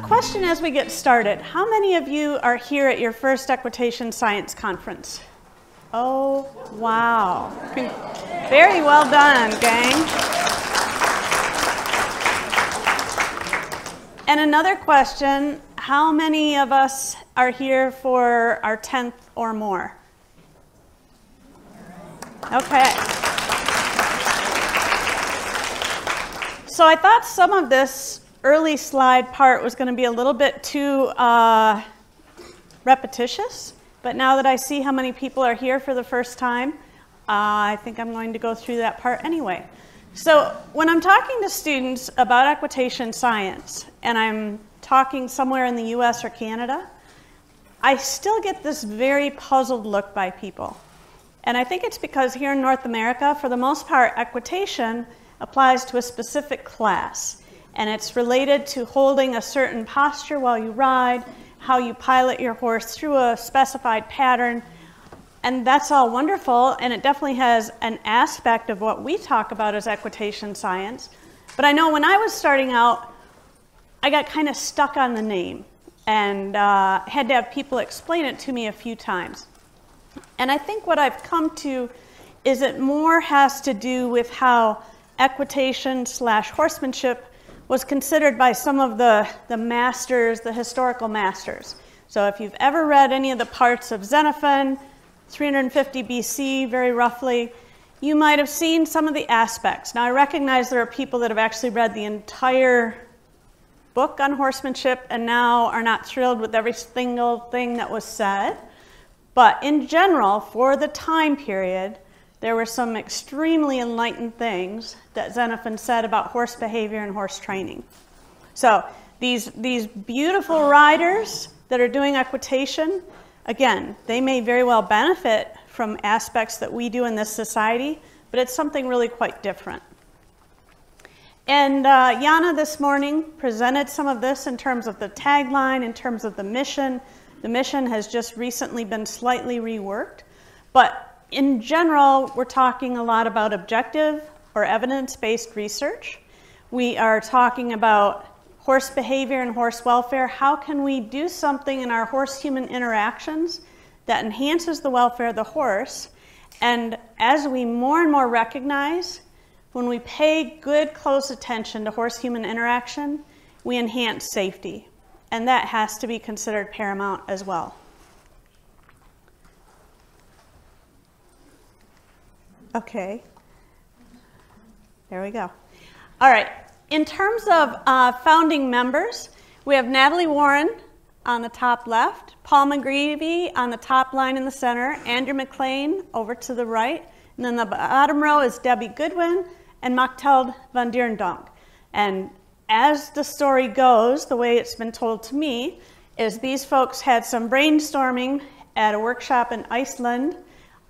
Question as we get started. How many of you are here at your first Equitation Science conference? Oh, wow. Very well done, gang. And another question, how many of us are here for our 10th or more? Okay. So I thought some of this early slide part was going to be a little bit too repetitious, but now that I see how many people are here for the first time, I think I'm going to go through that part anyway. So when I'm talking to students about equitation science, and I'm talking somewhere in the US or Canada, I still get this very puzzled look by people. And I think it's because here in North America, for the most part, equitation applies to a specific class. And it's related to holding a certain posture while you ride, how you pilot your horse through a specified pattern. And that's all wonderful, and it definitely has an aspect of what we talk about as equitation science. But I know when I was starting out, I got kind of stuck on the name and had to have people explain it to me a few times. And I think what I've come to is it more has to do with how equitation / horsemanship was considered by some of the masters, the historical masters. So if you've ever read any of the parts of Xenophon, 350 BC, very roughly, you might have seen some of the aspects. Now I recognize there are people that have actually read the entire book on horsemanship and now are not thrilled with every single thing that was said. But in general, for the time period, there were some extremely enlightened things that Xenophon said about horse behavior and horse training. So these beautiful riders that are doing equitation, again, they may very well benefit from aspects that we do in this society, but it's something really quite different. And Jana this morning presented some of this in terms of the tagline, in terms of the mission. The mission has just recently been slightly reworked, but in general, we're talking a lot about objective or evidence-based research. We are talking about horse behavior and horse welfare. How can we do something in our horse-human interactions that enhances the welfare of the horse? And as we more and more recognize, when we pay good, close attention to horse-human interaction, we enhance safety. And that has to be considered paramount as well. Okay, there we go. All right, in terms of founding members, we have Natalie Warren on the top left, Paul McGreevy on the top line in the center, Andrew McLean over to the right, and then the bottom row is Debbie Goodwin and Machteld van Dierendonk. And as the story goes, the way it's been told to me, is these folks had some brainstorming at a workshop in Iceland,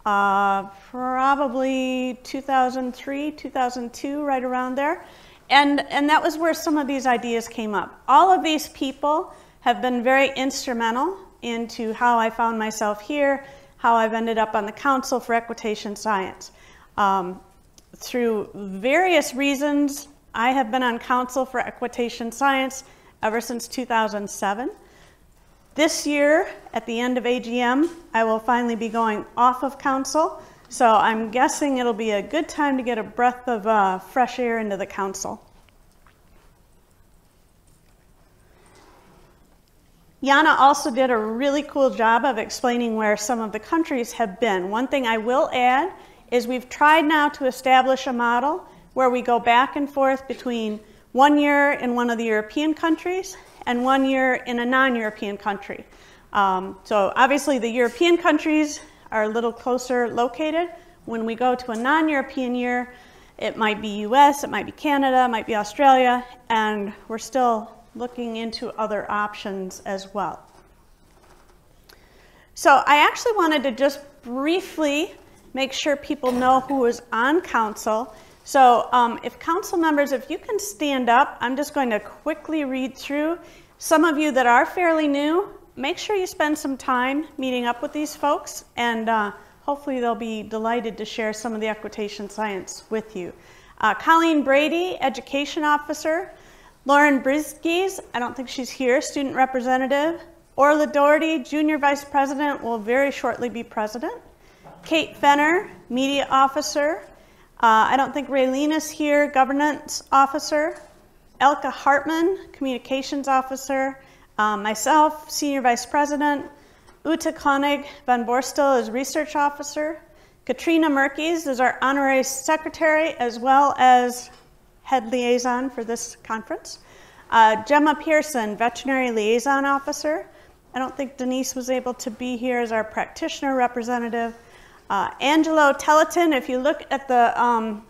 probably 2003, 2002, right around there. And that was where some of these ideas came up. All of these people have been very instrumental into how I found myself here, how I've ended up on the Council for Equitation Science. Through various reasons, I have been on Council for Equitation Science ever since 2007. This year, at the end of AGM, I will finally be going off of council, so I'm guessing it'll be a good time to get a breath of fresh air into the council. Jana also did a really cool job of explaining where some of the countries have been. One thing I will add is we've tried now to establish a model where we go back and forth between 1 year in one of the European countries and 1 year in a non-European country. So obviously the European countries are a little closer located. When we go to a non-European year, it might be US, it might be Canada, it might be Australia, and we're still looking into other options as well. So I actually wanted to just briefly make sure people know who is on council. So if council members, if you can stand up, I'm just going to quickly read through. Some of you that are fairly new, make sure you spend some time meeting up with these folks, and hopefully they'll be delighted to share some of the equitation science with you. Colleen Brady, Education Officer. Lauren Brisges, I don't think she's here, student representative. Orla Doherty, junior vice president, will very shortly be president. Kate Fenner, media officer. I don't think Raylene is here, governance officer. Elka Hartman, communications officer. Myself, senior vice president. Uta Koenig van Borstel is research officer. Katrina Merkes is our honorary secretary as well as head liaison for this conference. Gemma Pearson, veterinary liaison officer. I don't think Denise was able to be here as our practitioner representative. Angelo Teleton, if you look at the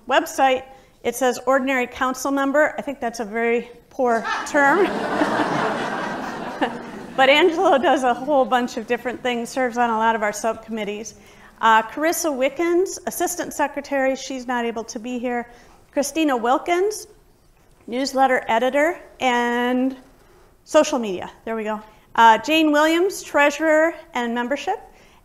website, it says ordinary council member. I think that's a very poor term. But Angelo does a whole bunch of different things, serves on a lot of our subcommittees. Carissa Wickens, assistant secretary, she's not able to be here. Christina Wilkins, newsletter editor and social media, there we go. Jane Williams, treasurer and membership.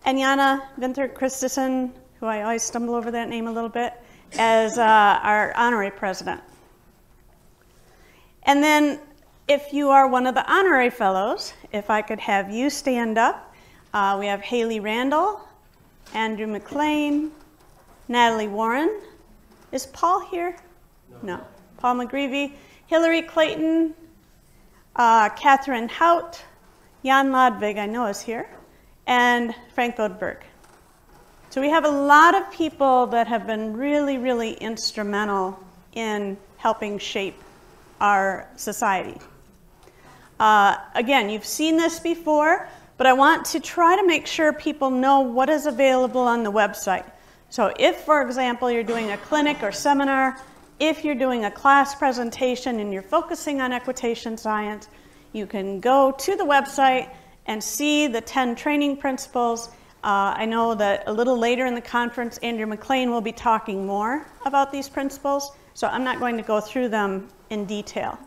And Jana Vinter Christensen, who I always stumble over that name a little bit, as our honorary president. And then if you are one of the honorary fellows, if I could have you stand up. We have Haley Randall, Andrew McLean, Natalie Warren. Is Paul here? No. Paul McGreevy, Hillary Clayton, Catherine Hout, Jan Lodvig, I know is here, and Frank Godberg. So we have a lot of people that have been really, really instrumental in helping shape our society. Again, you've seen this before, but I want to try to make sure people know what is available on the website. So if, for example, you're doing a clinic or seminar, if you're doing a class presentation and you're focusing on equitation science, you can go to the website and see the 10 training principles. I know that a little later in the conference, Andrew McLean will be talking more about these principles, so I'm not going to go through them in detail.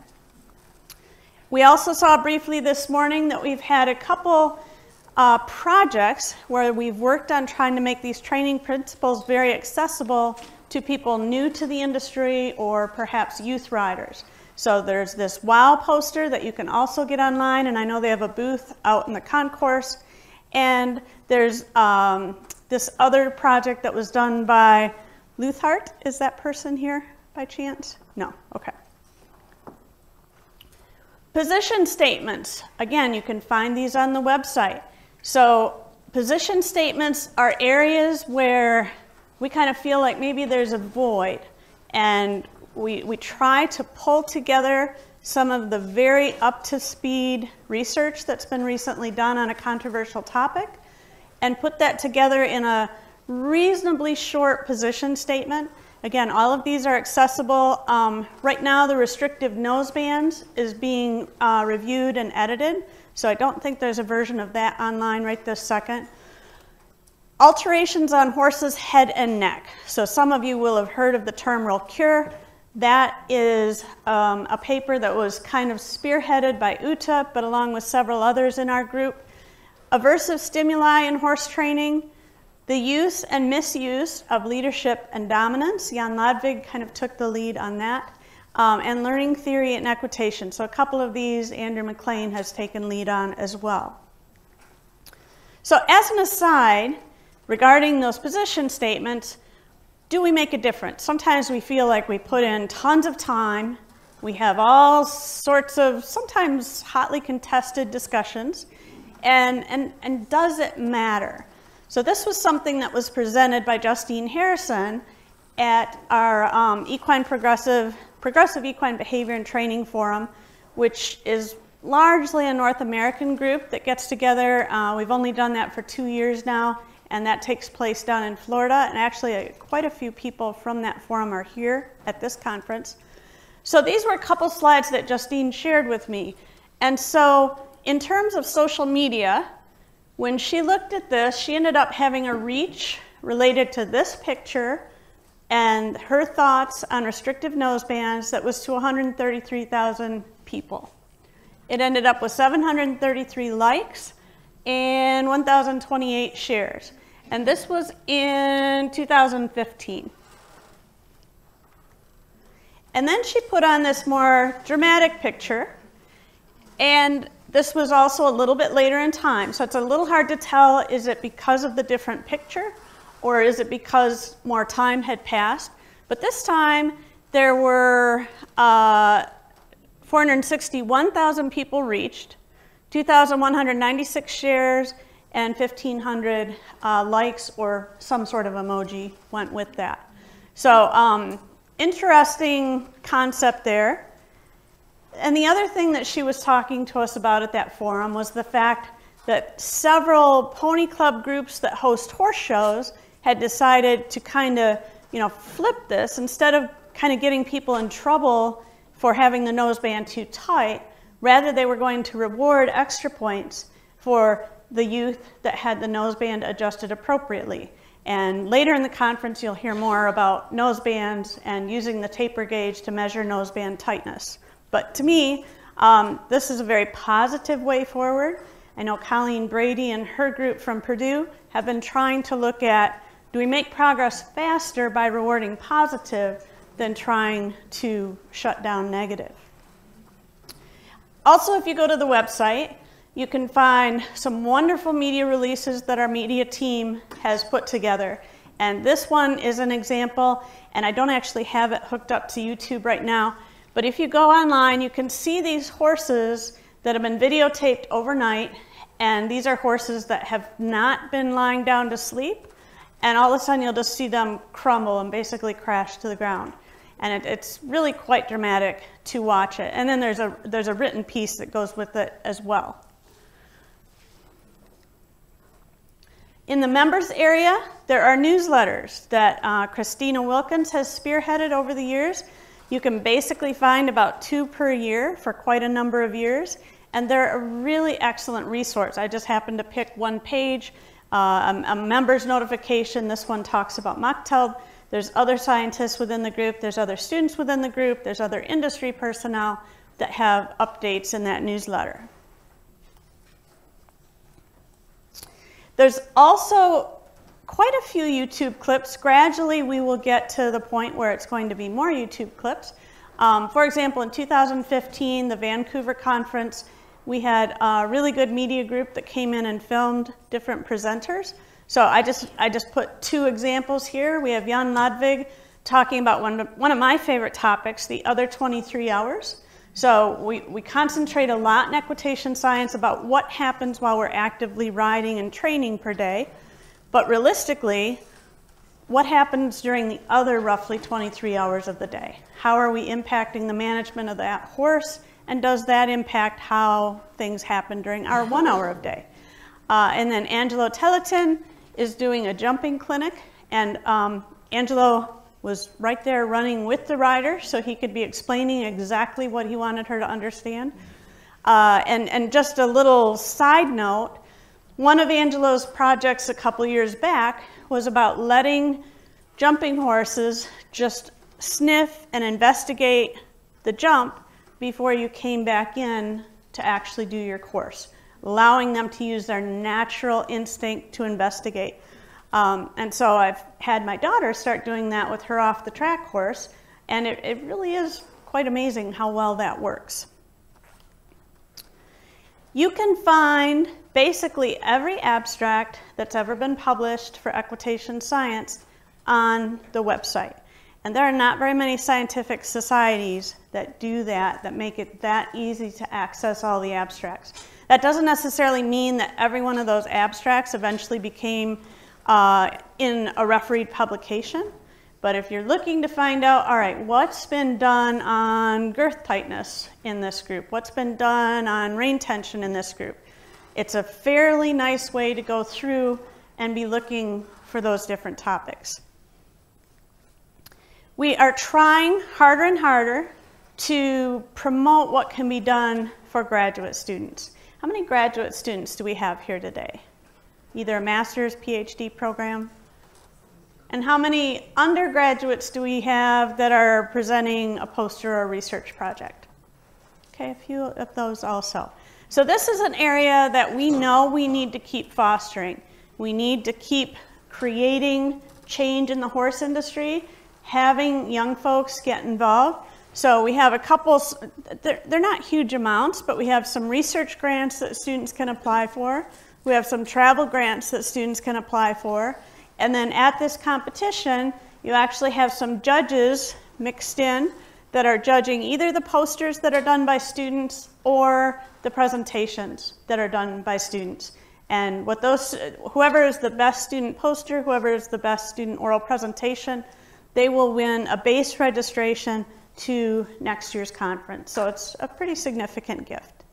We also saw briefly this morning that we've had a couple projects where we've worked on trying to make these training principles very accessible to people new to the industry or perhaps youth riders. So there's this WOW poster that you can also get online, and I know they have a booth out in the concourse. And there's this other project that was done by Luthart. Is that person here by chance? No, okay. Position statements. Again, you can find these on the website. So position statements are areas where we kind of feel like maybe there's a void, and we try to pull together some of the very up-to-speed research that's been recently done on a controversial topic and put that together in a reasonably short position statement. Again, all of these are accessible. Right now, the restrictive nosebands is being reviewed and edited, so I don't think there's a version of that online right this second. Alterations on horses' head and neck. So some of you will have heard of the term roll-cure. That is a paper that was kind of spearheaded by Uta, but along with several others in our group. Aversive stimuli in horse training, the use and misuse of leadership and dominance. Jan Lodvig kind of took the lead on that. And learning theory and equitation. So a couple of these Andrew McLean has taken lead on as well. So as an aside, regarding those position statements, do we make a difference? Sometimes we feel like we put in tons of time. We have all sorts of sometimes hotly contested discussions. And does it matter? So this was something that was presented by Justine Harrison at our Progressive Equine Behavior and Training Forum, which is largely a North American group that gets together. We've only done that for 2 years now, and that takes place down in Florida. And actually, quite a few people from that forum are here at this conference. So these were a couple slides that Justine shared with me. And so in terms of social media, when she looked at this, she ended up having a reach related to this picture and her thoughts on restrictive nosebands that was to 133,000 people. It ended up with 733 likes and 1,028 shares. And this was in 2015. And then she put on this more dramatic picture. And this was also a little bit later in time. So it's a little hard to tell, is it because of the different picture or is it because more time had passed? But this time there were 461,000 people reached, 2,196 shares, and 1,500 likes or some sort of emoji went with that. So interesting concept there. And the other thing that she was talking to us about at that forum was the fact that several pony club groups that host horse shows had decided to kind of, flip this. Instead of kind of getting people in trouble for having the noseband too tight, rather they were going to reward extra points for the youth that had the noseband adjusted appropriately. And later in the conference, you'll hear more about nosebands and using the taper gauge to measure noseband tightness. But to me, this is a very positive way forward. I know Colleen Brady and her group from Purdue have been trying to look at, do we make progress faster by rewarding positive than trying to shut down negative? Also, if you go to the website, you can find some wonderful media releases that our media team has put together. And this one is an example, and I don't actually have it hooked up to YouTube right now, but if you go online, you can see these horses that have been videotaped overnight, and these are horses that have not been lying down to sleep, and all of a sudden you'll just see them crumble and basically crash to the ground. And it's really quite dramatic to watch it. And then there's a written piece that goes with it as well. In the members area, there are newsletters that Christina Wilkins has spearheaded over the years. You can basically find about 2 per year for quite a number of years, and they're a really excellent resource. I just happened to pick one page, a members notification. This one talks about Machtel. There's other scientists within the group, there's other students within the group, there's other industry personnel that have updates in that newsletter. There's also quite a few YouTube clips. Gradually, we will get to the point where it's going to be more YouTube clips. For example, in 2015, the Vancouver conference, we had a really good media group that came in and filmed different presenters. So I just put 2 examples here. We have Jan Ludwig talking about one of my favorite topics, the other 23 hours. So we concentrate a lot in equitation science about what happens while we're actively riding and training per day. But realistically, what happens during the other roughly 23 hours of the day? How are we impacting the management of that horse? And does that impact how things happen during our 1 hour of day? And then Angelo Teletin is doing a jumping clinic. And Angelo was right there running with the rider so he could be explaining exactly what he wanted her to understand. And just a little side note, one of Angelo's projects a couple years back was about letting jumping horses just sniff and investigate the jump before you came back in to actually do your course, allowing them to use their natural instinct to investigate. And so I've had my daughter start doing that with her off the track horse, and it really is quite amazing how well that works. You can find basically every abstract that's ever been published for equitation science on the website. And there are not very many scientific societies that do that, that make it that easy to access all the abstracts. That doesn't necessarily mean that every one of those abstracts eventually became in a refereed publication. But if you're looking to find out, all right, what's been done on girth tightness in this group? What's been done on rein tension in this group? It's a fairly nice way to go through and be looking for those different topics. We are trying harder and harder to promote what can be done for graduate students. How many graduate students do we have here today? Either a master's, PhD program? And how many undergraduates do we have that are presenting a poster or a research project? Okay, a few of those also. So this is an area that we know we need to keep fostering. We need to keep creating change in the horse industry, having young folks get involved. So we have a couple, they're not huge amounts, but we have some research grants that students can apply for. We have some travel grants that students can apply for. And then at this competition, you actually have some judges mixed in that are judging either the posters that are done by students or the presentations that are done by students. And what those, whoever is the best student poster, whoever is the best student oral presentation, they will win a base registration to next year's conference. So it's a pretty significant gift.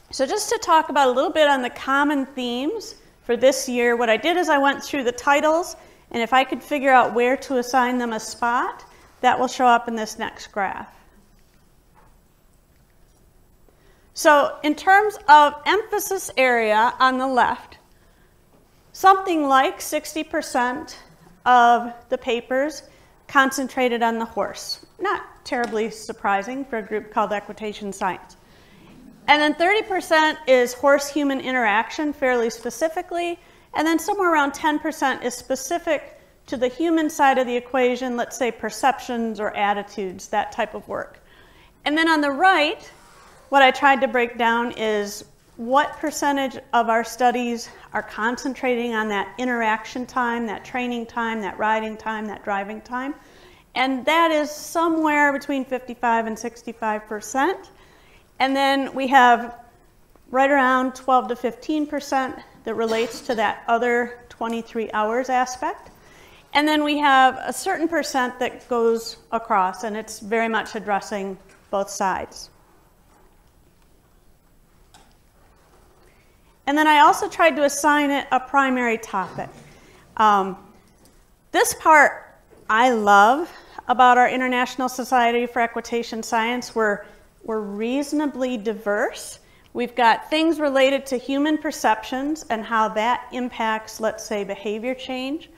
So just to talk about a little bit on the common themes for this year, what I did is I went through the titles, and if I could figure out where to assign them a spot, that will show up in this next graph. So in terms of emphasis area on the left, something like 60% of the papers concentrated on the horse. Not terribly surprising for a group called Equitation Science. And then 30% is horse-human interaction, fairly specifically, and then somewhere around 10% is specific to the human side of the equation, let's say perceptions or attitudes, that type of work. And then on the right, what I tried to break down is what percentage of our studies are concentrating on that interaction time, that training time, that riding time, that driving time. And that is somewhere between 55 and 65%. And then we have right around 12 to 15% that relates to that other 23 hours aspect. And then we have a certain percent that goes across, and it's very much addressing both sides. And then I also tried to assign it a primary topic. This part I love about our International Society for Equitation Science. We're reasonably diverse. We've got things related to human perceptions and how that impacts, let's say, behavior change.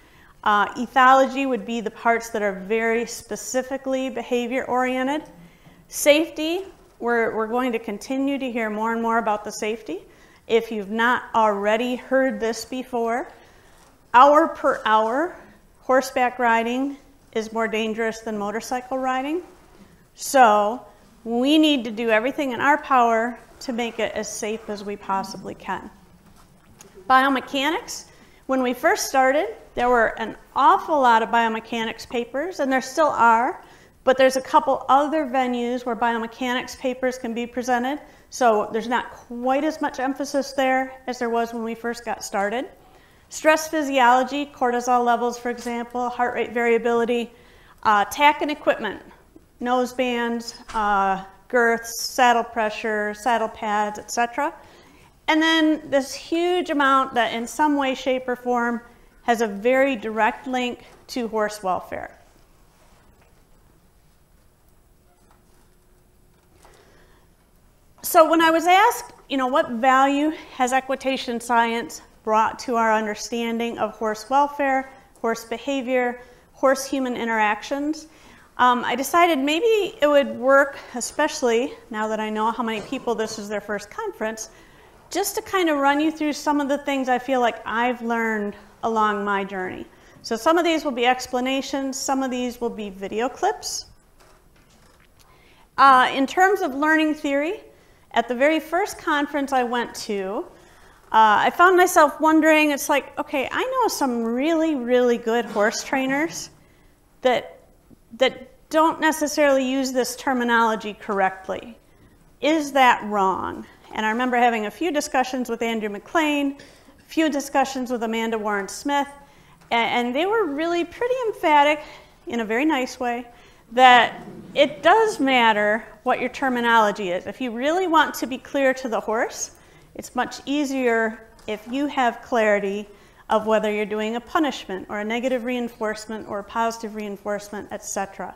Ethology would be the parts that are very specifically behavior oriented. Safety, we're going to continue to hear more and more about the safety. If you've not already heard this before, hour per hour, horseback riding is more dangerous than motorcycle riding. So we need to do everything in our power to make it as safe as we possibly can. Biomechanics, when we first started, there were an awful lot of biomechanics papers, and there still are, but there's a couple other venues where biomechanics papers can be presented. So there's not quite as much emphasis there as there was when we first got started. Stress physiology, cortisol levels, for example, heart rate variability, tack and equipment, nose bands, girths, saddle pressure, saddle pads, etc. And then this huge amount that in some way, shape, or form has a very direct link to horse welfare. So when I was asked, what value has equitation science brought to our understanding of horse welfare, horse behavior, horse-human interactions, I decided maybe it would work, especially now that I know how many people this is their first conference, just to kind of run you through some of the things I feel like I've learned along my journey. So some of these will be explanations, some of these will be video clips. In terms of learning theory, at the very first conference I went to, I found myself wondering, it's like, okay, I know some really, really good horse trainers that don't necessarily use this terminology correctly. Is that wrong? And I remember having a few discussions with Andrew McLean, a few discussions with Amanda Warren Smith, and they were really pretty emphatic, in a very nice way, that it does matter what your terminology is. If you really want to be clear to the horse, it's much easier if you have clarity of whether you're doing a punishment or a negative reinforcement or a positive reinforcement, etc.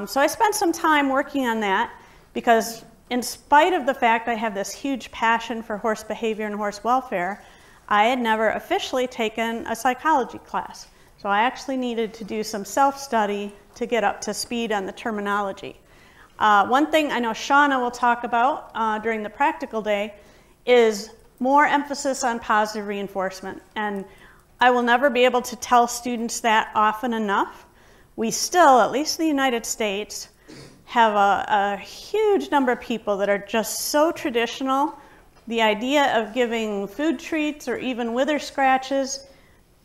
So I spent some time working on that because in spite of the fact I have this huge passion for horse behavior and horse welfare, I had never officially taken a psychology class. So I actually needed to do some self-study to get up to speed on the terminology. One thing I know Shauna will talk about during the practical day is more emphasis on positive reinforcement. And I will never be able to tell students that often enough. we still, at least in the United States, have a huge number of people that are just so traditional. The idea of giving food treats or even wither scratches,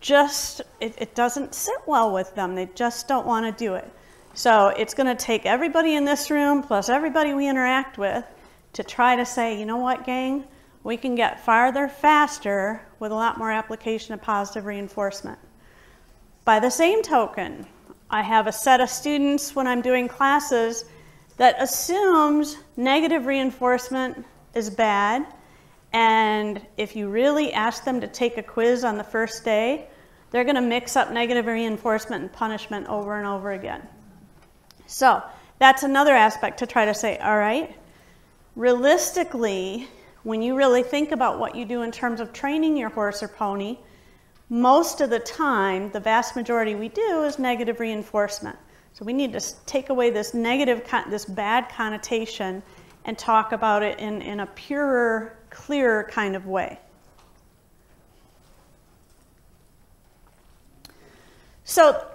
it doesn't sit well with them. They just don't want to do it. So it's going to take everybody in this room plus everybody we interact with to try to say, you know what, gang, we can get farther faster with a lot more application of positive reinforcement. By the same token, I have a set of students when I'm doing classes that assumes negative reinforcement is bad, and if you really ask them to take a quiz on the first day, they're going to mix up negative reinforcement and punishment over and over again. So that's another aspect to try to say, all right, realistically, when you really think about what you do in terms of training your horse or pony, most of the time, the vast majority we do is negative reinforcement. So we need to take away this negative, this bad connotation and talk about it in a purer, clearer kind of way. So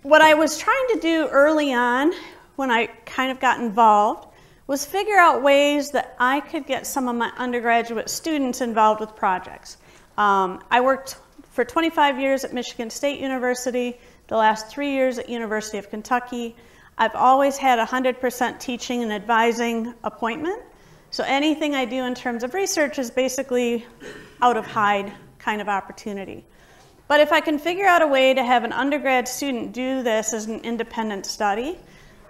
what I was trying to do early on when I kind of got involved was figure out ways that I could get some of my undergraduate students involved with projects. I worked for 25 years at Michigan State University, the last 3 years at University of Kentucky. I've always had 100% teaching and advising appointment. So anything I do in terms of research is basically out of hide kind of opportunity. But if I can figure out a way to have an undergrad student do this as an independent study,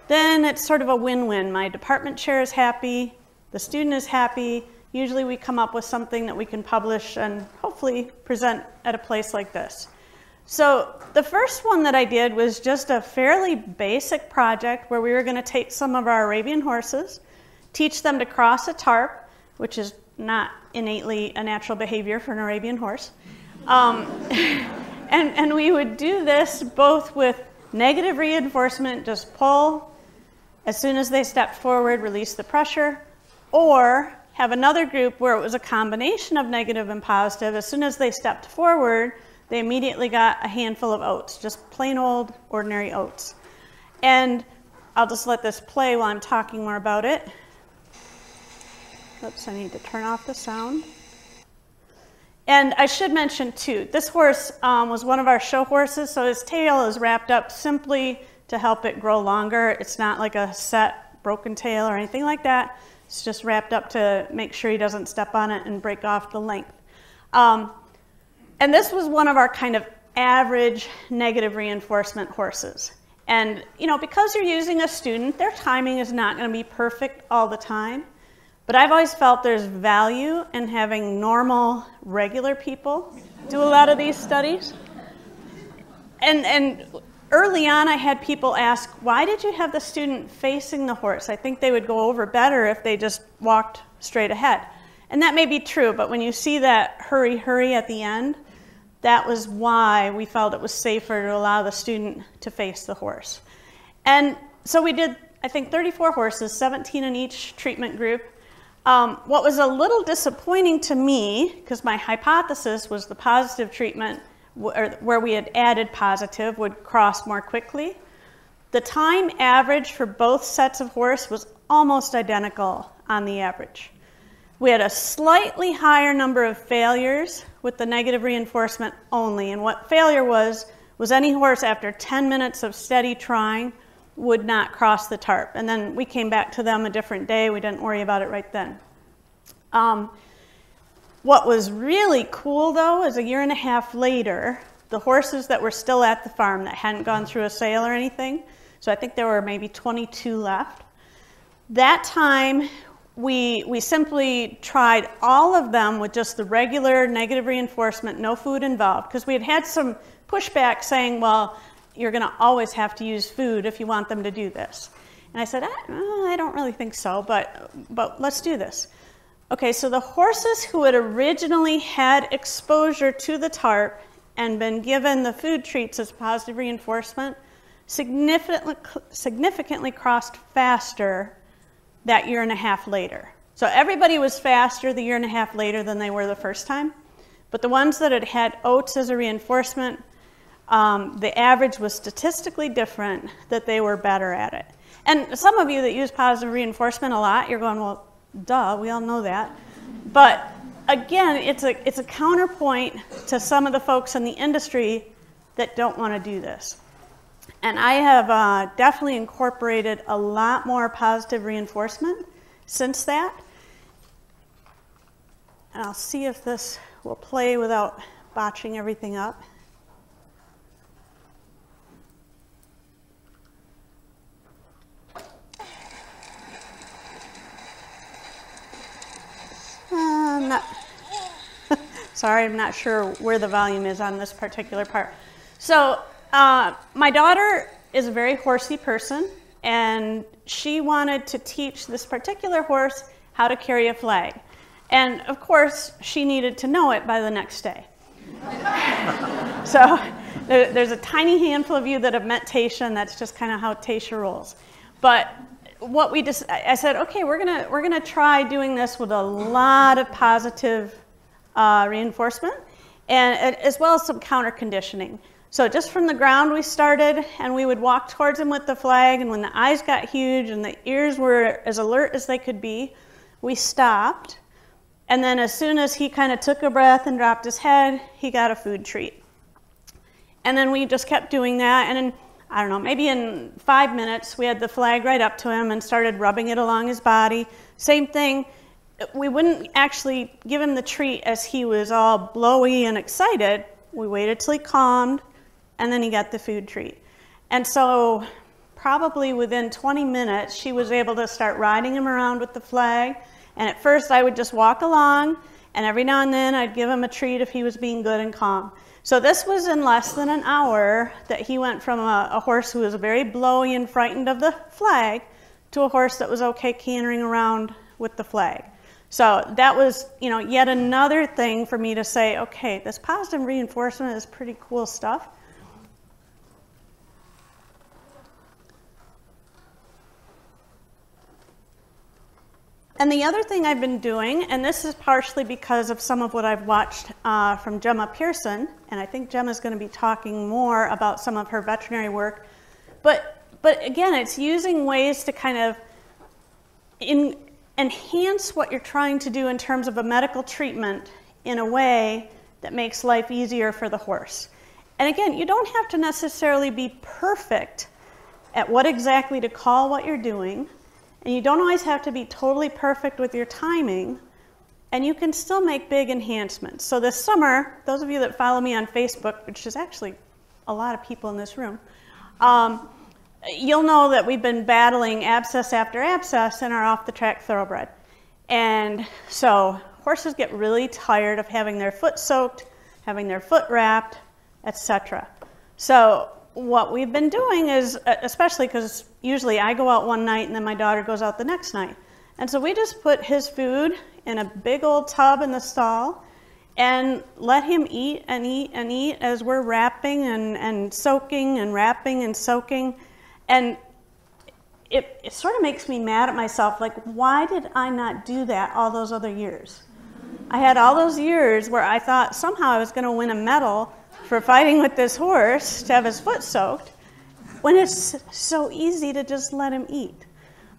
then it's sort of a win-win. My department chair is happy, the student is happy. Usually we come up with something that we can publish and hopefully present at a place like this. So the first one that I did was just a fairly basic project where we were going to take some of our Arabian horses, teach them to cross a tarp, which is not innately a natural behavior for an Arabian horse. And we would do this both with negative reinforcement, just pull, as soon as they stepped forward, release the pressure, or have another group where it was a combination of negative and positive. As soon as they stepped forward, they immediately got a handful of oats, just plain old ordinary oats. And I'll just let this play while I'm talking more about it. Oops, I need to turn off the sound. And I should mention too, this horse was one of our show horses, so his tail is wrapped up simply to help it grow longer. It's not like a set broken tail or anything like that. It's just wrapped up to make sure he doesn't step on it and break off the length. And this was one of our kind of average negative reinforcement horses. And you know, because you're using a student, their timing is not going to be perfect all the time. But I've always felt there's value in having normal, regular people do a lot of these studies. And early on, I had people ask, why did you have the student facing the horse? I think they would go over better if they just walked straight ahead. And that may be true, but when you see that hurry, hurry at the end, that was why we felt it was safer to allow the student to face the horse. And so we did, I think, 34 horses, 17 in each treatment group. What was a little disappointing to me, because my hypothesis was the positive treatment, where we had added positive, would cross more quickly. The time average for both sets of horse was almost identical on the average. We had a slightly higher number of failures with the negative reinforcement only, and what failure was any horse after 10 minutes of steady trying would not cross the tarp. And then we came back to them a different day. We didn't worry about it right then. What was really cool, though, is a year and a half later, the horses that were still at the farm that hadn't gone through a sale or anything, so I think there were maybe 22 left. That time, we simply tried all of them with just the regular negative reinforcement, no food involved, because we had had some pushback saying, well, you're going to always have to use food if you want them to do this. And I said, I don't really think so, but let's do this. Okay, so the horses who had originally had exposure to the tarp and been given the food treats as positive reinforcement significantly crossed faster that year and a half later. So everybody was faster the year and a half later than they were the first time, but the ones that had had oats as a reinforcement the average was statistically different, that they were better at it. And some of you that use positive reinforcement a lot, you're going, well, duh, we all know that. But again, it's a counterpoint to some of the folks in the industry that don't want to do this. And I have definitely incorporated a lot more positive reinforcement since that. And I'll see if this will play without botching everything up. Sorry, I'm not sure where the volume is on this particular part. So my daughter is a very horsey person, and she wanted to teach this particular horse how to carry a flag. And of course, she needed to know it by the next day. So there's a tiny handful of you that have met Tasha, and that's just kind of how Tasha rolls. But what I said, okay, we're gonna try doing this with a lot of positive reinforcement, and as well as some counter conditioning. So just from the ground we started, and we would walk towards him with the flag, and when the eyes got huge and the ears were as alert as they could be, we stopped. And then as soon as he kind of took a breath and dropped his head, he got a food treat. And then we just kept doing that, and in, I don't know, maybe in 5 minutes, we had the flag right up to him and started rubbing it along his body. Same thing, we wouldn't actually give him the treat as he was all blowy and excited. We waited till he calmed, and then he got the food treat. And so probably within 20 minutes, she was able to start riding him around with the flag. And at first, I would just walk along, and every now and then, I'd give him a treat if he was being good and calm. So this was in less than an hour that he went from a horse who was very blowy and frightened of the flag to a horse that was okay cantering around with the flag. So that was, you know, yet another thing for me to say, okay, this positive reinforcement is pretty cool stuff. And the other thing I've been doing, and this is partially because of some of what I've watched from Gemma Pearson, and I think Gemma's going to be talking more about some of her veterinary work, but again, it's using ways to kind of enhance what you're trying to do in terms of a medical treatment in a way that makes life easier for the horse. And again, you don't have to necessarily be perfect at what exactly to call what you're doing. And you don't always have to be totally perfect with your timing, and you can still make big enhancements. So this summer, those of you that follow me on Facebook, which is actually a lot of people in this room, you'll know that we've been battling abscess after abscess in our off-the-track thoroughbred. And so horses get really tired of having their foot soaked, having their foot wrapped, etc. So what we've been doing is, especially because usually I go out one night and then my daughter goes out the next night. And so we just put his food in a big old tub in the stall and let him eat and eat and eat as we're wrapping and soaking and wrapping and soaking. And it sort of makes me mad at myself, like, why did I not do that all those other years? I had all those years where I thought somehow I was going to win a medal for fighting with this horse to have his foot soaked, when it's so easy to just let him eat.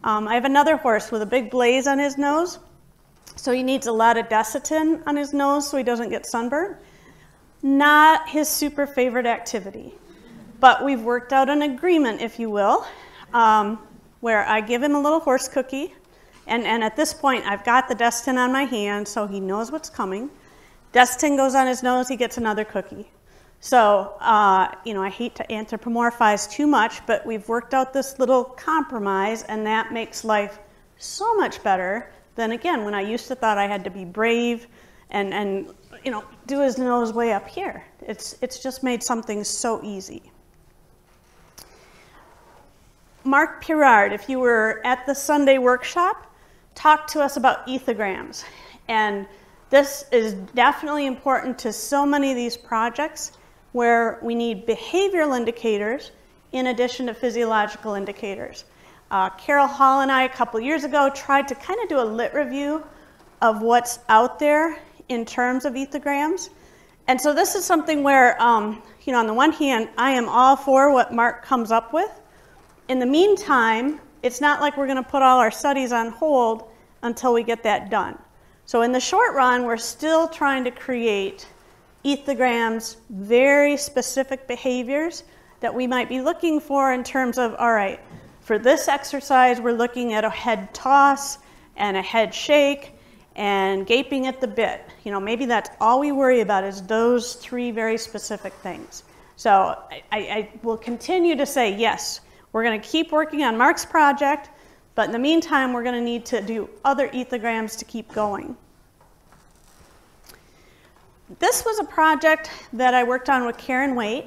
I have another horse with a big blaze on his nose, so he needs a lot of Desitin on his nose so he doesn't get sunburned. Not his super favorite activity, but we've worked out an agreement, if you will, where I give him a little horse cookie, and at this point I've got the Desitin on my hand so he knows what's coming. Desitin goes on his nose, he gets another cookie. So, you know, I hate to anthropomorphize too much, but we've worked out this little compromise, and that makes life so much better than, again, when I used to thought I had to be brave and you know, do his nose way up here. It's just made something so easy. Mark Pirard, if you were at the Sunday workshop, talked to us about Etheograms. And this is definitely important to so many of these projects where we need behavioral indicators in addition to physiological indicators. Carol Hall and I, a couple years ago, tried to kind of do a lit review of what's out there in terms of Etheograms. And so this is something where, you know, on the one hand, I am all for what Mark comes up with. In the meantime, it's not like we're going to put all our studies on hold until we get that done. So in the short run, we're still trying to create Etheograms, very specific behaviors that we might be looking for in terms of, all right, for this exercise, we're looking at a head toss and a head shake and gaping at the bit. You know, maybe that's all we worry about is those three very specific things. So I will continue to say, yes, we're going to keep working on Mark's project, but in the meantime, we're going to need to do other Etheograms to keep going. This was a project that I worked on with Karen Waite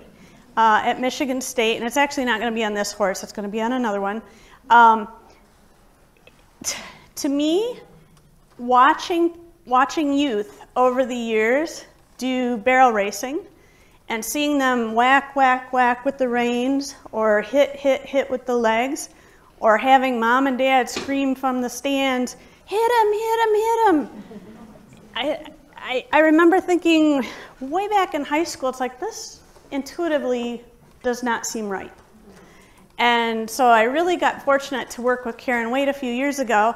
at Michigan State, and it's actually not going to be on this horse, it's going to be on another one. To me, watching youth over the years do barrel racing and seeing them whack, whack, whack with the reins or hit, hit, hit with the legs, or having mom and dad scream from the stands, hit him, hit him, hit him. I remember thinking way back in high school, it's like this intuitively does not seem right. And so I really got fortunate to work with Karen Waite a few years ago,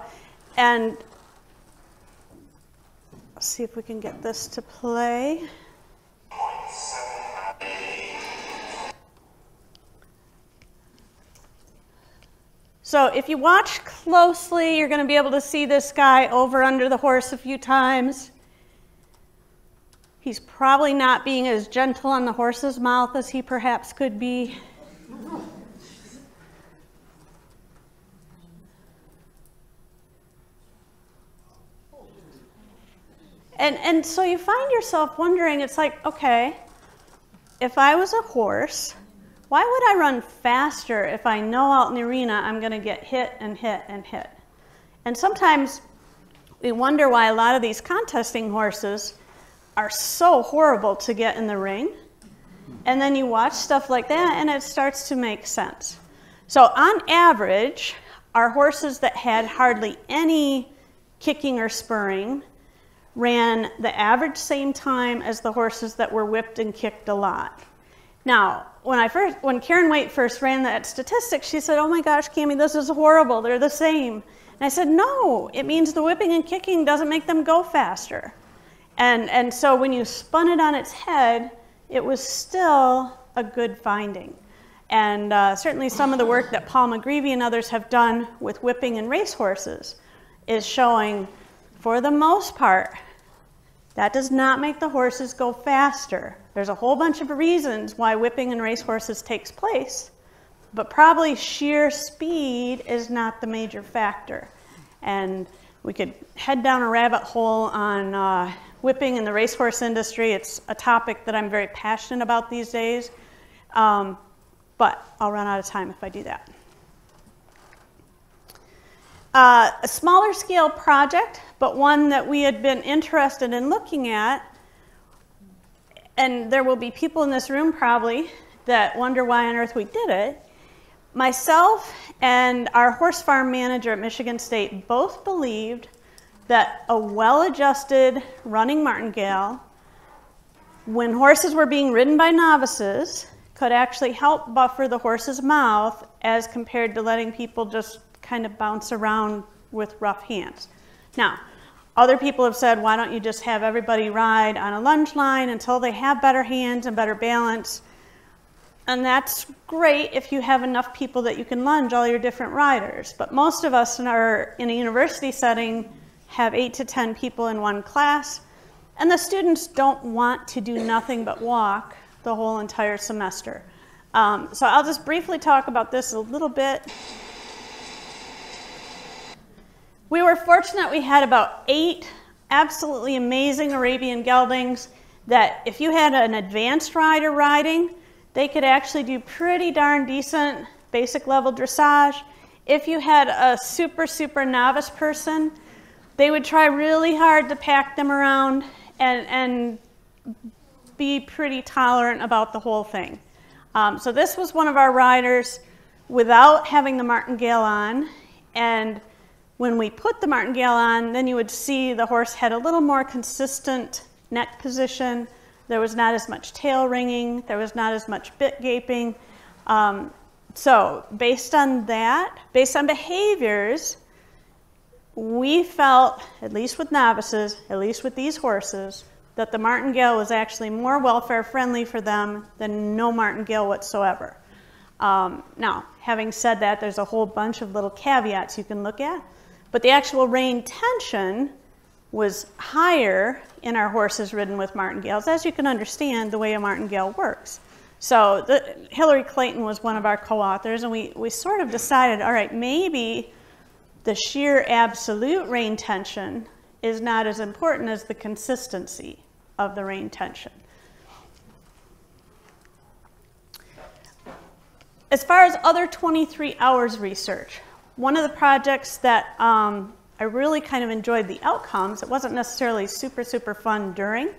and let's see if we can get this to play. So if you watch closely, you're going to be able to see this guy over under the horse a few times. He's probably not being as gentle on the horse's mouth as he perhaps could be. And so you find yourself wondering, it's like, okay, if I was a horse, why would I run faster if I know out in the arena I'm going to get hit and hit and hit? And sometimes we wonder why a lot of these contesting horses are so horrible to get in the ring. And then you watch stuff like that and it starts to make sense. So on average, our horses that had hardly any kicking or spurring ran the average same time as the horses that were whipped and kicked a lot. Now, when Karen Waite first ran that statistic, she said, oh my gosh, Camie, this is horrible, they're the same. And I said, no, it means the whipping and kicking doesn't make them go faster. And so when you spun it on its head, it was still a good finding. And certainly some of the work that Paul McGreevy and others have done with whipping and racehorses is showing, for the most part, that does not make the horses go faster. There's a whole bunch of reasons why whipping in racehorses takes place, but probably sheer speed is not the major factor. And we could head down a rabbit hole on whipping in the racehorse industry. It's a topic that I'm very passionate about these days, but I'll run out of time if I do that. A smaller scale project, but one that we had been interested in looking at, and there will be people in this room probably that wonder why on earth we did it. Myself and our horse farm manager at Michigan State both believed that a well-adjusted running martingale, when horses were being ridden by novices, could actually help buffer the horse's mouth as compared to letting people just kind of bounce around with rough hands. Now, other people have said, why don't you just have everybody ride on a lunge line until they have better hands and better balance? And that's great if you have enough people that you can lunge all your different riders. But most of us in a university setting have 8 to 10 people in one class, and the students don't want to do nothing but walk the whole entire semester. So I'll just briefly talk about this a little bit. We were fortunate we had about 8 absolutely amazing Arabian geldings that if you had an advanced rider riding, they could actually do pretty darn decent basic level dressage. If you had a super, super novice person, they would try really hard to pack them around and be pretty tolerant about the whole thing. So this was one of our riders without having the martingale on, and when we put the martingale on, then you would see the horse had a little more consistent neck position, There was not as much tail ringing. There was not as much bit gaping. So based on that, based on behaviors, we felt, at least with novices, at least with these horses, that the martingale was actually more welfare friendly for them than no martingale whatsoever. Now, having said that, there's a whole bunch of little caveats you can look at, but the actual rein tension was higher in our horses ridden with martingales, as you can understand the way a martingale works. So Hillary Clayton was one of our co-authors, and we sort of decided, all right, maybe the sheer absolute rein tension is not as important as the consistency of the rein tension. As far as other 23 hours research, one of the projects that I really kind of enjoyed the outcomes, it wasn't necessarily super fun during,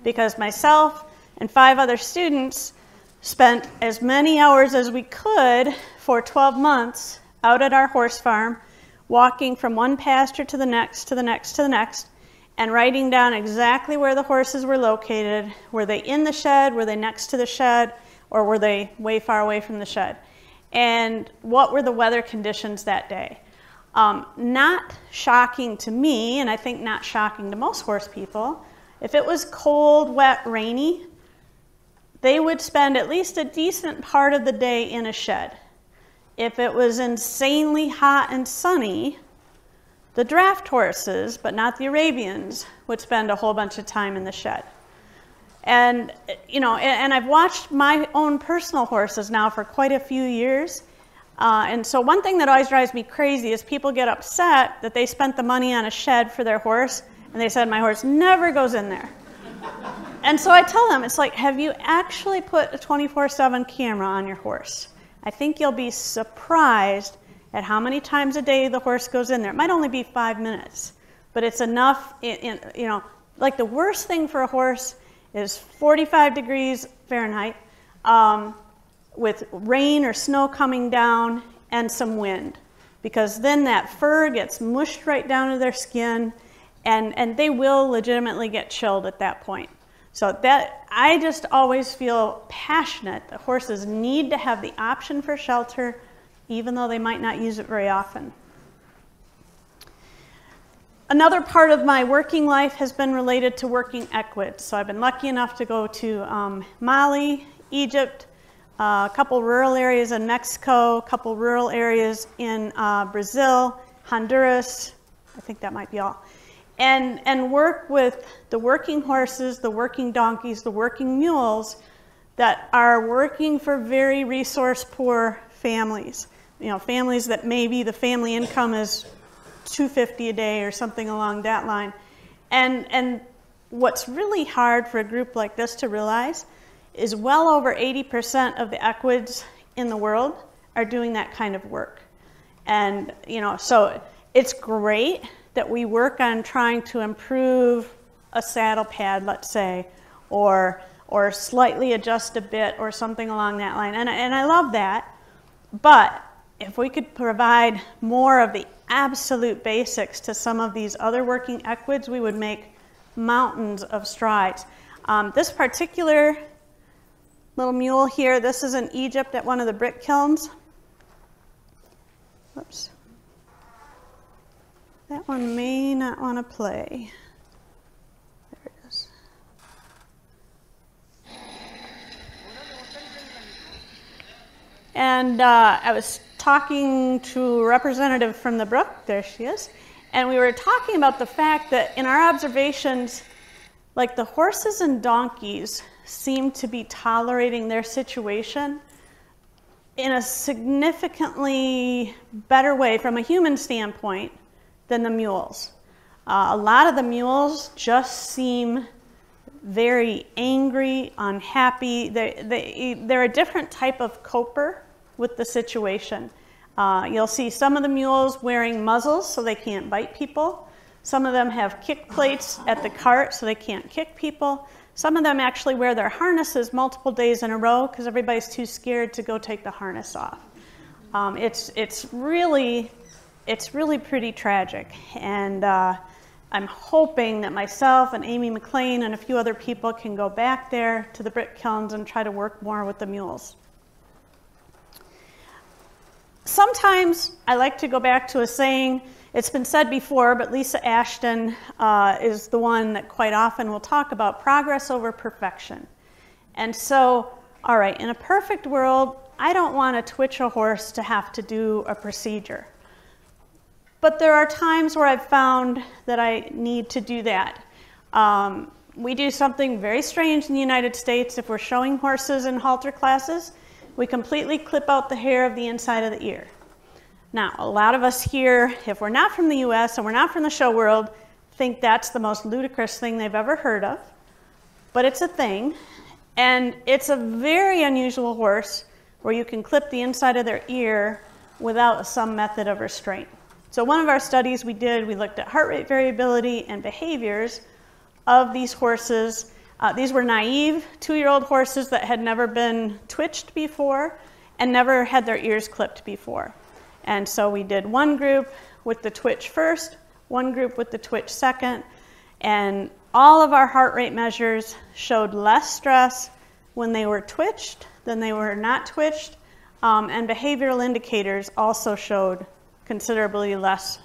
because myself and 5 other students spent as many hours as we could for 12 months out at our horse farm, walking from one pasture to the next, to the next, to the next, and writing down exactly where the horses were located. Were they in the shed? Were they next to the shed? Or were they way far away from the shed? And what were the weather conditions that day? Not shocking to me, and I think not shocking to most horse people, if it was cold, wet, rainy, they would spend at least a decent part of the day in a shed. If it was insanely hot and sunny, the draft horses, but not the Arabians, would spend a whole bunch of time in the shed. And, you know, and I've watched my own personal horses now for quite a few years. And so one thing that always drives me crazy is people get upset that they spent the money on a shed for their horse, and they said, my horse never goes in there. And so I tell them, it's like, have you actually put a 24/7 camera on your horse? I think you'll be surprised at how many times a day the horse goes in there. It might only be 5 minutes, but it's enough, you know, like the worst thing for a horse is 45 degrees Fahrenheit with rain or snow coming down and some wind, because then that fur gets mushed right down to their skin, and they will legitimately get chilled at that point. So that, I just always feel passionate that horses need to have the option for shelter, even though they might not use it very often. Another part of my working life has been related to working equids. So I've been lucky enough to go to Mali, Egypt, a couple rural areas in Mexico, a couple rural areas in Brazil, Honduras, I think that might be all. And work with the working horses, the working donkeys, the working mules that are working for very resource poor families. You know, families that maybe the family income is $250 a day or something along that line. And what's really hard for a group like this to realize is well over 80% of the equids in the world are doing that kind of work. And, you know, so it's great that we work on trying to improve a saddle pad, let's say, or slightly adjust a bit or something along that line. And I love that, but if we could provide more of the absolute basics to some of these other working equids, we would make mountains of strides. This particular little mule here, this is in Egypt at one of the brick kilns. Whoops. That one may not want to play. There it is. And I was talking to a representative from the brook, there she is, and we were talking about the fact that in our observations, like the horses and donkeys seem to be tolerating their situation in a significantly better way from a human standpoint than the mules. A lot of the mules just seem very angry, unhappy. They're a different type of coper with the situation. You'll see some of the mules wearing muzzles so they can't bite people. Some of them have kick plates at the cart so they can't kick people. Some of them actually wear their harnesses multiple days in a row because everybody's too scared to go take the harness off. It's really pretty tragic. And I'm hoping that myself and Amy McLean and a few other people can go back there to the brick kilns and try to work more with the mules. Sometimes I like to go back to a saying, it's been said before, but Lisa Ashton is the one that quite often will talk about progress over perfection. And so, all right, in a perfect world, I don't want to twitch a horse to have to do a procedure. But there are times where I've found that I need to do that. We do something very strange in the United States. If we're showing horses in halter classes, we completely clip out the hair of the inside of the ear. Now, a lot of us here, if we're not from the US and we're not from the show world, think that's the most ludicrous thing they've ever heard of. But it's a thing. And it's a very unusual horse where you can clip the inside of their ear without some method of restraint. So one of our studies we did, we looked at heart rate variability and behaviors of these horses. These were naive 2-year-old horses that had never been twitched before and never had their ears clipped before. And so we did one group with the twitch first, one group with the twitch second, and all of our heart rate measures showed less stress when they were twitched than they were not twitched, and behavioral indicators also showed considerably less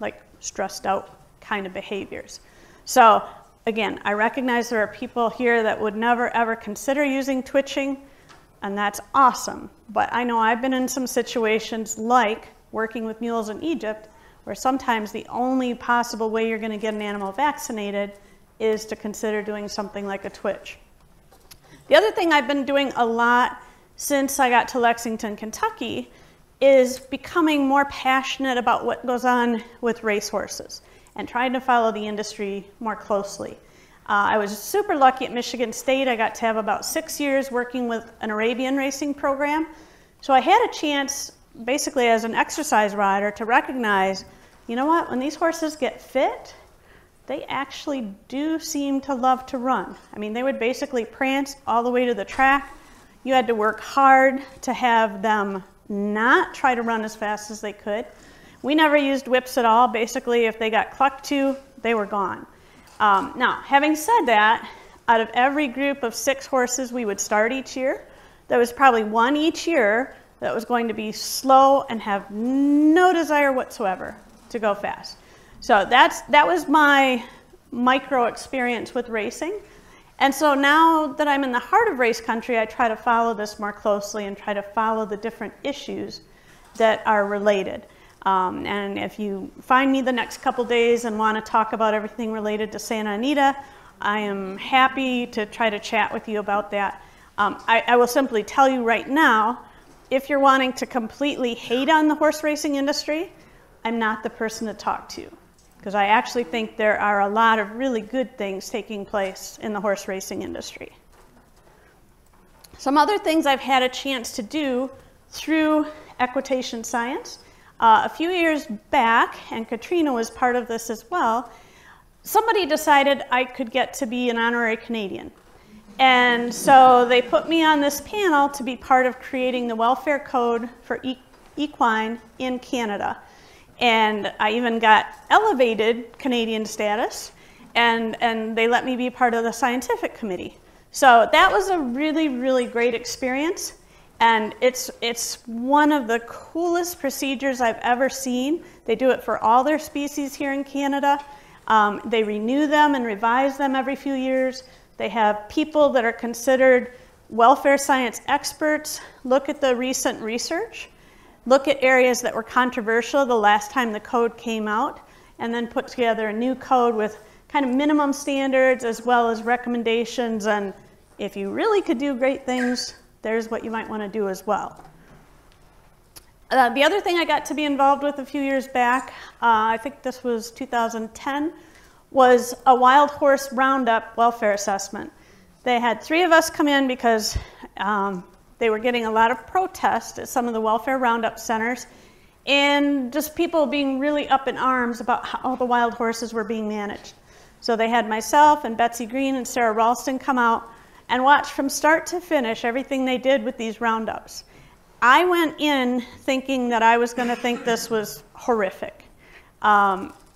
like stressed out kind of behaviors. So again, I recognize there are people here that would never ever consider using twitching, and that's awesome. But I know I've been in some situations like working with mules in Egypt where sometimes the only possible way you're going to get an animal vaccinated is to consider doing something like a twitch. The other thing I've been doing a lot since I got to Lexington, Kentucky is becoming more passionate about what goes on with racehorses and trying to follow the industry more closely. I was super lucky at Michigan State. I got to have about 6 years working with an Arabian racing program. So I had a chance, basically as an exercise rider, to recognize, you know what, when these horses get fit, they actually do seem to love to run. I mean, they would basically prance all the way to the track. You had to work hard to have them not try to run as fast as they could. We never used whips at all. Basically, if they got clucked to, they were gone. Now, having said that, out of every group of 6 horses we would start each year, there was probably one each year that was going to be slow and have no desire whatsoever to go fast. So that was my micro experience with racing. And so now that I'm in the heart of race country, I try to follow this more closely and try to follow the different issues that are related. And if you find me the next couple days and want to talk about everything related to Santa Anita, I am happy to try to chat with you about that. I will simply tell you right now, if you're wanting to completely hate on the horse racing industry, I'm not the person to talk to, because I actually think there are a lot of really good things taking place in the horse racing industry. Some other things I've had a chance to do through Equitation Science. A few years back, and Katrina was part of this as well, somebody decided I could get to be an honorary Canadian. And so they put me on this panel to be part of creating the welfare code for equine in Canada. And I even got elevated Canadian status, and they let me be part of the scientific committee. So that was a really, really great experience. And it's one of the coolest procedures I've ever seen. They do it for all their species here in Canada. They renew them and revise them every few years. They have people that are considered welfare science experts look at the recent research, look at areas that were controversial the last time the code came out, and then put together a new code with kind of minimum standards as well as recommendations. And if you really could do great things, there's what you might want to do as well. The other thing I got to be involved with a few years back, I think this was 2010, was a wild horse roundup welfare assessment. They had 3 of us come in because they were getting a lot of protest at some of the welfare roundup centers, and just people being really up in arms about how the wild horses were being managed. So they had myself and Betsy Green and Sarah Ralston come out and watch from start to finish everything they did with these roundups. I went in thinking that I was going to think this was horrific.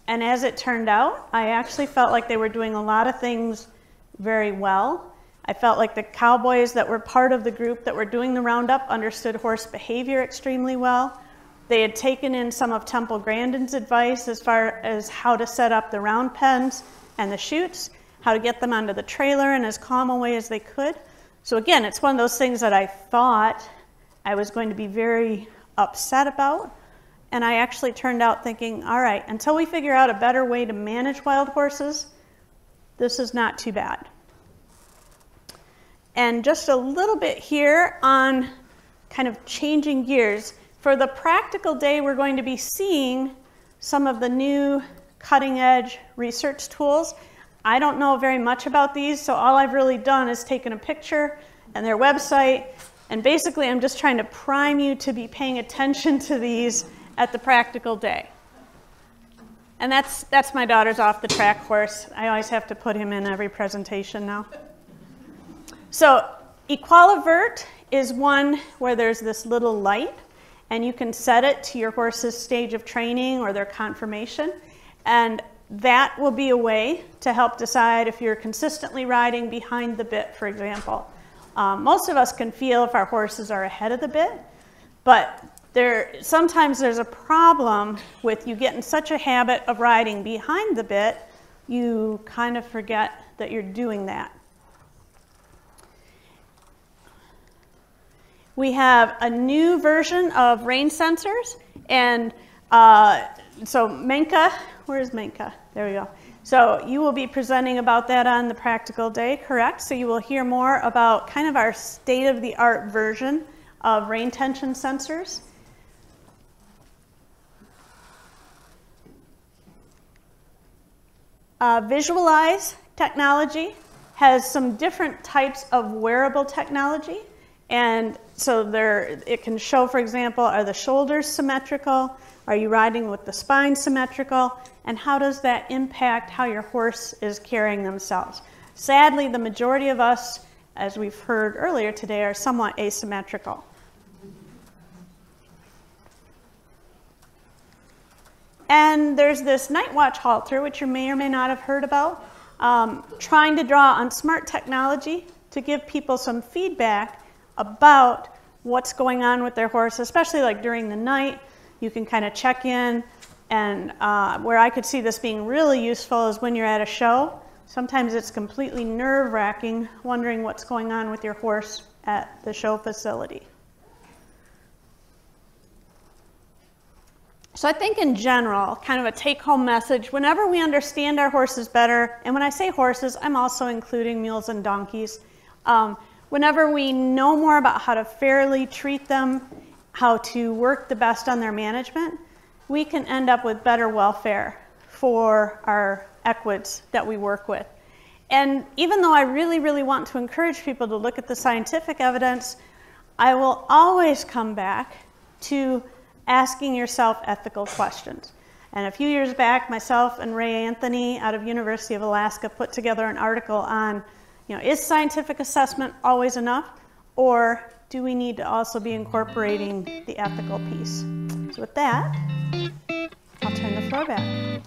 And as it turned out, I actually felt like they were doing a lot of things very well. I felt like the cowboys that were part of the group that were doing the roundup understood horse behavior extremely well. They had taken in some of Temple Grandin's advice as far as how to set up the round pens and the chutes, how to get them onto the trailer in as calm a way as they could. So again, it's one of those things that I thought I was going to be very upset about. And I actually turned out thinking, all right, until we figure out a better way to manage wild horses, this is not too bad. And just a little bit here on kind of changing gears. For the practical day, we're going to be seeing some of the new cutting edge research tools. I don't know very much about these, so all I've really done is taken a picture and their website, and basically I'm just trying to prime you to be paying attention to these at the practical day. And that's my daughter's off the track horse. I always have to put him in every presentation now. So equal-avert is one where there's this little light, and you can set it to your horse's stage of training or their conformation, and that will be a way to help decide if you're consistently riding behind the bit, for example. Most of us can feel if our horses are ahead of the bit, but sometimes there's a problem with you get in such a habit of riding behind the bit, you kind of forget that you're doing that. We have a new version of rein sensors, and so Menka, where's Menka? There we go. So you will be presenting about that on the practical day, correct? So you will hear more about kind of our state-of-the-art version of rein tension sensors. Visualize technology has some different types of wearable technology. And so it can show, for example, are the shoulders symmetrical? Are you riding with the spine symmetrical? And how does that impact how your horse is carrying themselves? Sadly, the majority of us, as we've heard earlier today, are somewhat asymmetrical. And there's this night watch halter, which you may or may not have heard about, trying to draw on smart technology to give people some feedback about what's going on with their horse, especially like during the night. You can kind of check in, and where I could see this being really useful is when you're at a show. Sometimes it's completely nerve-wracking wondering what's going on with your horse at the show facility. So I think in general, kind of a take-home message, whenever we understand our horses better, and when I say horses, I'm also including mules and donkeys, whenever we know more about how to fairly treat them, how to work the best on their management, we can end up with better welfare for our equids that we work with. And even though I really, really want to encourage people to look at the scientific evidence, I will always come back to asking yourself ethical questions. And a few years back, myself and Ray Anthony out of University of Alaska put together an article on, is scientific assessment always enough, or do we need to also be incorporating the ethical piece? So with that, I'll turn the floor back.